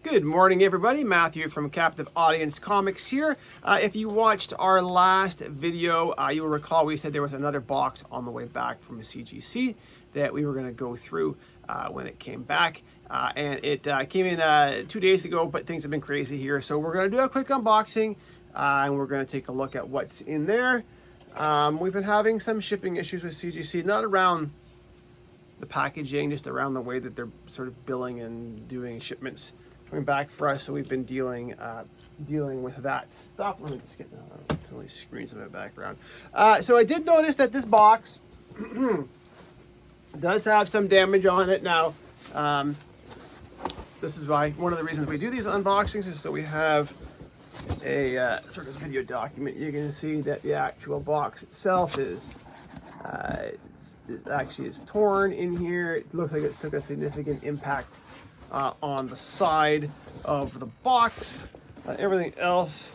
Good morning, everybody. Matthew from Captive Audience Comics here. If you watched our last video, you will recall we said there was another box on the way back from CGC that we were going to go through when it came back. And it came in 2 days ago, but things have been crazy here. So we're going to do a quick unboxing and we're going to take a look at what's in there. We've been having some shipping issues with CGC, not around the packaging, just around the way that they're sort of billing and doing shipments coming back for us. So we've been dealing with that stuff. Let me just get totally screens in the background. So I did notice that this box does have some damage on it. Now, this is why one of the reasons we do these unboxings is so we have a sort of video document. You can see that the actual box itself is torn in here. It looks like it took a significant impact on the side of the box. Everything else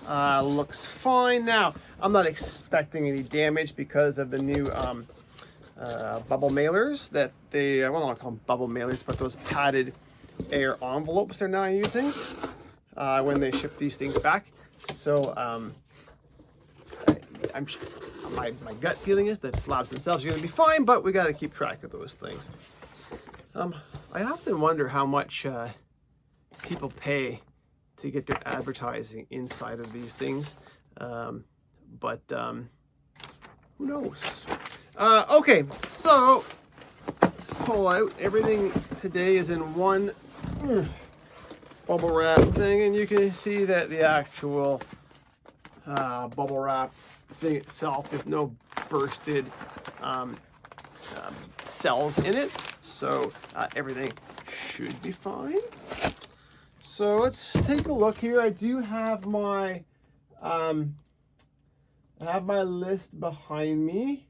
looks fine. Now, I'm not expecting any damage because of the new bubble mailers that they, well, I don't call them bubble mailers, but those padded air envelopes they're now using when they ship these things back. So I'm sure, my gut feeling is that slabs themselves are going to be fine, but we got to keep track of those things. I often wonder how much people pay to get their advertising inside of these things, but who knows? Okay, so let's pull out. Everything today is in one bubble wrap thing, and you can see that the actual bubble wrap thing itself, there's no bursted cells in it, so everything should be fine. So let's take a look here. I do have my list behind me,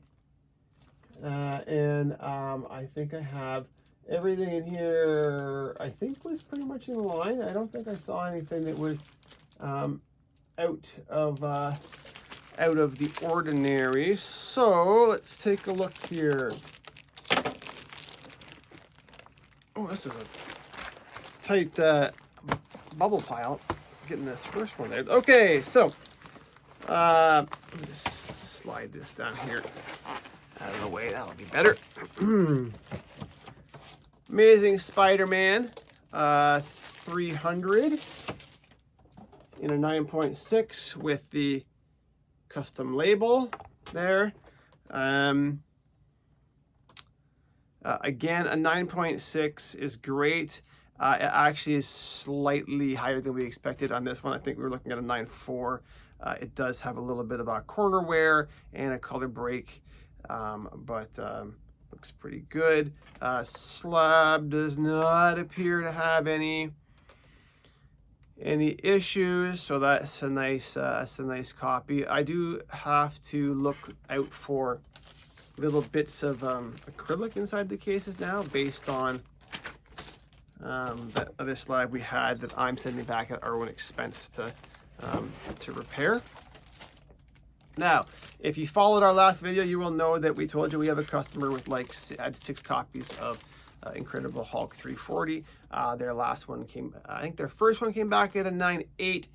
and I think I have everything in here. I think was pretty much in line. I don't think I saw anything that was out of the ordinary. So let's take a look here. Oh, this is a tight bubble pile. Getting this first one there. Okay, so let me just slide this down here out of the way. That'll be better. Amazing Spider-Man 300 in a 9.6 with the custom label there. Again, a 9.6 is great. It actually is slightly higher than we expected on this one. I think we were looking at a 9.4. It does have a little bit of a corner wear and a color break, but looks pretty good. Slab does not appear to have any issues, so that's a nice copy. I do have to look out for little bits of acrylic inside the cases now, based on that other slab we had that I'm sending back at our own expense to repair. Now, if you followed our last video, you will know that we told you we have a customer with had 6 copies of Incredible Hulk 340. Their last one came, I think their first one came back at a 9.8,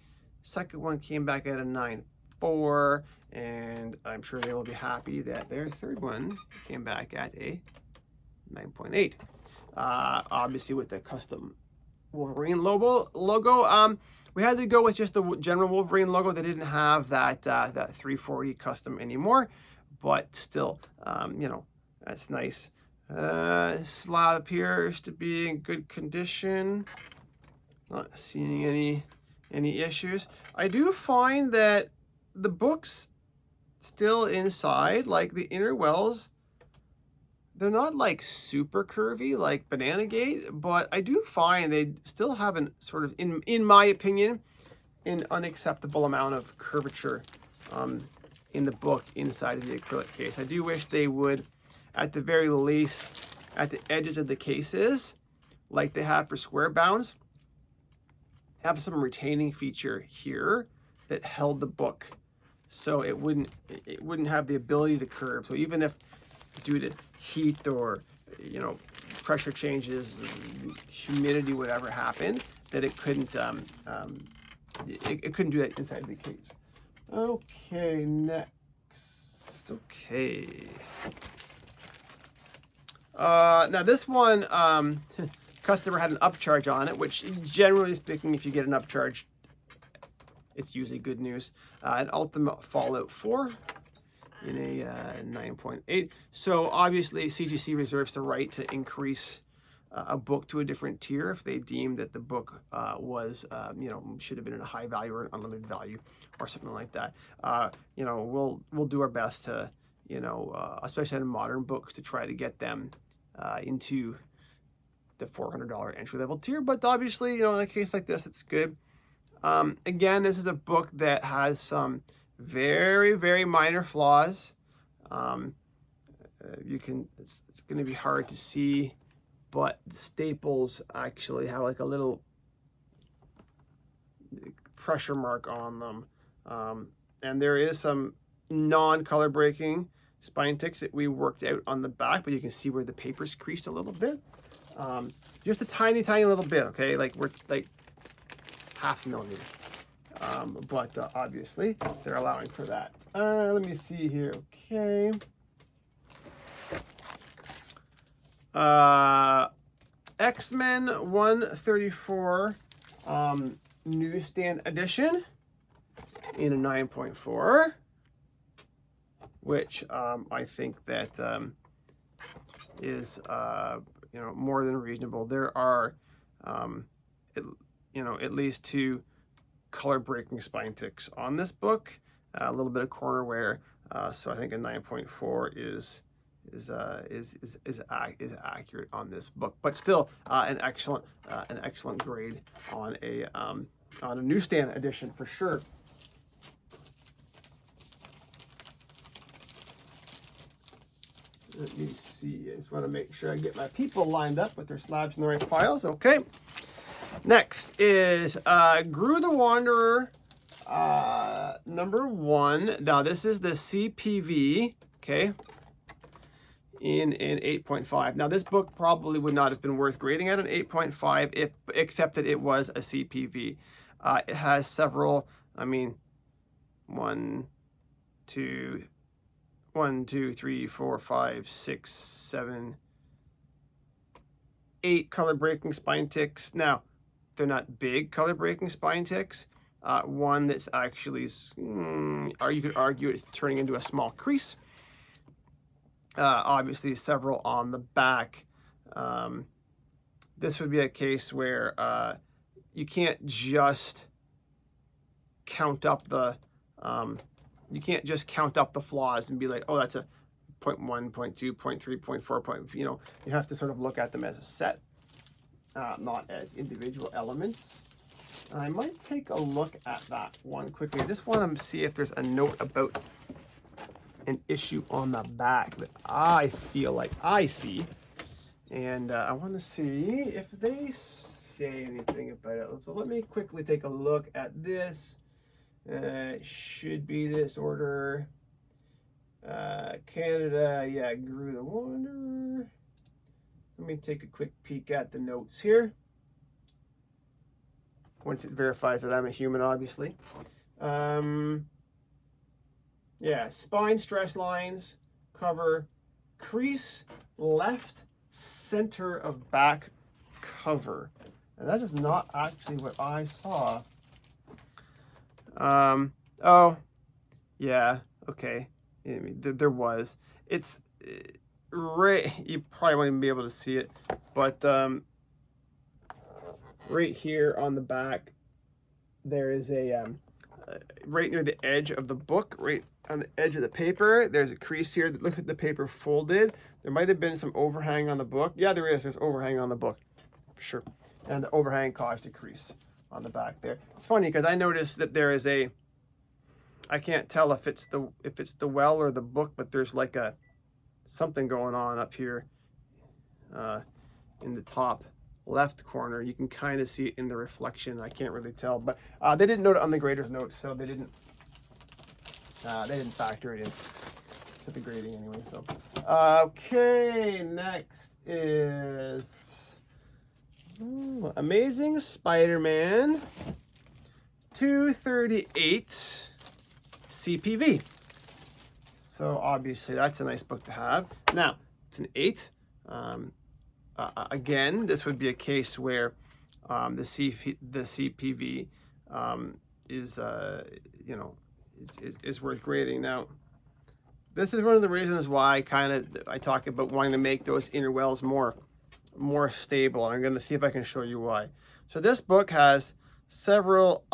second one came back at a 9.4, and I'm sure they will be happy that their third one came back at a 9.8. Obviously with the custom Wolverine logo. We had to go with just the general Wolverine logo. They didn't have that 340 custom anymore, but still, you know, that's nice. Slab appears to be in good condition. Not seeing any issues. I do find that the book's still inside, like the inner wells, they're not like super curvy like Banana Gate, but I do find they still have an sort of, in my opinion, an unacceptable amount of curvature in the book inside of the acrylic case. I do wish they would, at the very least, at the edges of the cases, like they have for square bounds, have some retaining feature here that held the book, so it wouldn't have the ability to curve. So even if due to heat or, you know, pressure changes, humidity, whatever happened, that it couldn't it couldn't do that inside the case. Okay, next. Okay. Now this one, customer had an upcharge on it, which generally speaking, if you get an upcharge, it's usually good news. An Ultimate Fallout 4 in a 9.8. So obviously CGC reserves the right to increase a book to a different tier if they deem that the book was, should have been in a high value or an unlimited value or something like that. We'll do our best to, especially on modern books, to try to get them into the $400 entry level tier. But obviously, in a case like this, it's good. Again, this is a book that has some very, very minor flaws. It's going to be hard to see, but the staples actually have like a little pressure mark on them. And there is some non-color breaking spine ticks that we worked out on the back, but you can see where the paper's creased a little bit. Just a tiny, tiny little bit, okay? We're like half a millimeter. But obviously they're allowing for that. Let me see here. Okay. X-Men 134 newsstand edition in a 9.4, which I think that is more than reasonable. There are at least 2 color breaking spine ticks on this book, a little bit of corner wear, so I think a 9.4 is accurate on this book, but still an excellent grade on a newsstand edition for sure. Let me see. I just want to make sure I get my people lined up with their slabs in the right piles. Okay. Next is Gru the Wanderer number 1. Now this is the CPV, okay, in an 8.5. Now this book probably would not have been worth grading at an 8.5 except that it was a CPV. It has several, 1, 2, 3, 4, 5, 6, 7, 8 color breaking spine ticks. Now, they're not big color breaking spine ticks. One that's actually, or you could argue it's turning into a small crease. Obviously, several on the back. This would be a case where you can't just count up the flaws and be like, oh, that's a 0.1, 0.2, 0.3, 0.4, you have to sort of look at them as a set, not as individual elements. I might take a look at that one quickly. I just want to see if there's a note about an issue on the back that I feel like I see. And I want to see if they say anything about it. So let me quickly take a look at this. Should be this order. Canada, yeah, Gru the Wanderer. Let me take a quick peek at the notes here. Once it verifies that I'm a human, obviously. Yeah, spine stress lines cover crease left center of back cover. And that is not actually what I saw. Oh, yeah, okay. There was. It's right, you probably won't even be able to see it, but right here on the back, there is a, right near the edge of the book, right on the edge of the paper, there's a crease here that looks like the paper folded. There might have been some overhang on the book. Yeah, there is. There's overhang on the book, for sure. And the overhang caused a crease on the back there. It's funny because I noticed that there is a, I can't tell if it's the well or the book, but there's like a something going on up here in the top left corner. You can kind of see it in the reflection. I can't really tell, but they didn't note it on the grader's notes, so they didn't factor it in to the grading anyway. So okay, next is Amazing Spider-Man 238 CPV. So obviously that's a nice book to have. Now, it's an 8. Again, this would be a case where the CPV is worth grading. Now, this is one of the reasons why I talk about wanting to make those inner wells more stable. I'm going to see if I can show you why. So this book has several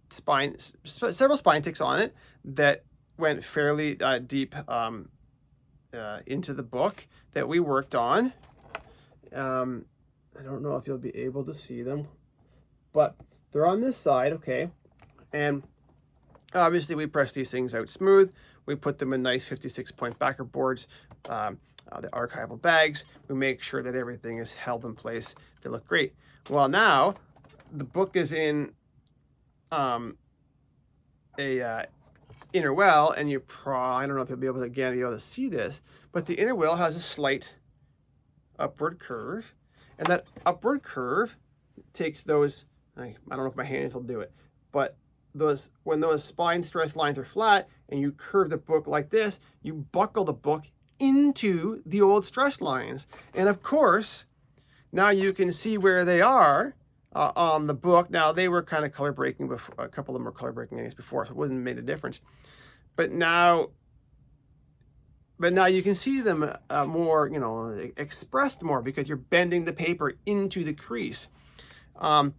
spine ticks on it that went fairly deep into the book that we worked on. I don't know if you'll be able to see them, but they're on this side, okay? And obviously we press these things out smooth. We put them in nice 56-point backer boards, the archival bags. We make sure that everything is held in place. They look great. Well, now the book is in a inner well, and I don't know if you'll be able to see this, but the inner well has a slight upward curve, and that upward curve takes those, I don't know if my hands will do it, but when those spine stress lines are flat and you curve the book like this, you buckle the book into the old stress lines. And of course, now you can see where they are on the book. Now, they were kind of color breaking before, a couple of them were color breaking before, so it wouldn't have made a difference. But now you can see them more, expressed more, because you're bending the paper into the crease. And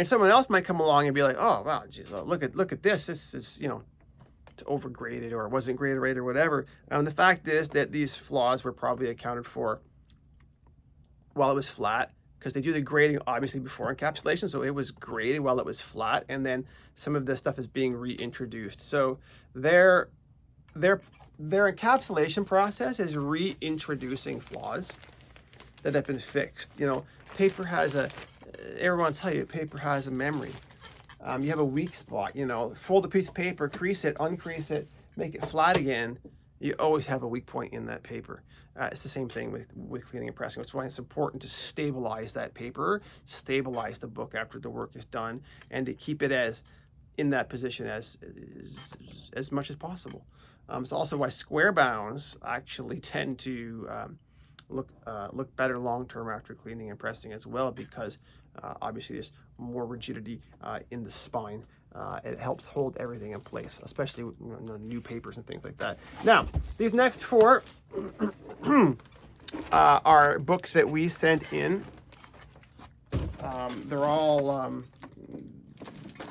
someone else might come along and be like, "Oh, wow, geez, look at this. This is, it's overgraded, or it wasn't graded right, or whatever." And the fact is that these flaws were probably accounted for while it was flat, because they do the grading obviously before encapsulation, so it was graded while it was flat, and then some of this stuff is being reintroduced. So their encapsulation process is reintroducing flaws that have been fixed. Paper has everyone will tell you, paper has a memory. You have a weak spot, fold a piece of paper, crease it, uncrease it, make it flat again. You always have a weak point in that paper. It's the same thing with cleaning and pressing. That's why it's important to stabilize that paper, stabilize the book after the work is done, and to keep it in that position as much as possible. It's also why square bounds actually tend to look better long-term after cleaning and pressing as well, because obviously there's more rigidity in the spine. It helps hold everything in place, especially with new papers and things like that. Now, these next 4 are books that we sent in. They're all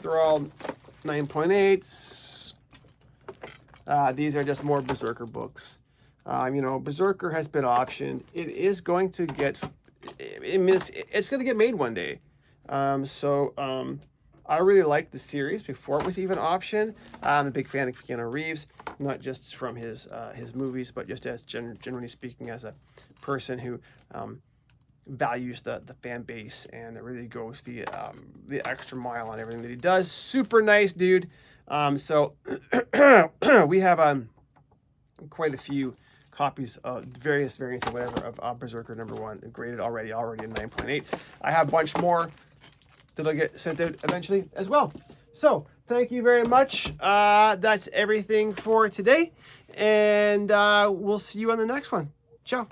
9.8s. These are just more Berserker books. Berserker has been optioned. It is going to get, it's going to get made one day. I really liked the series before it was even optioned. I'm a big fan of Keanu Reeves, not just from his movies, but just as generally speaking, as a person who values the fan base and really goes the extra mile on everything that he does. Super nice dude. So we have quite a few copies of various variants or whatever of Berserker #1 graded already in 9.8s. I have a bunch more that'll get sent out eventually as well. So thank you very much. That's everything for today, and we'll see you on the next one. Ciao.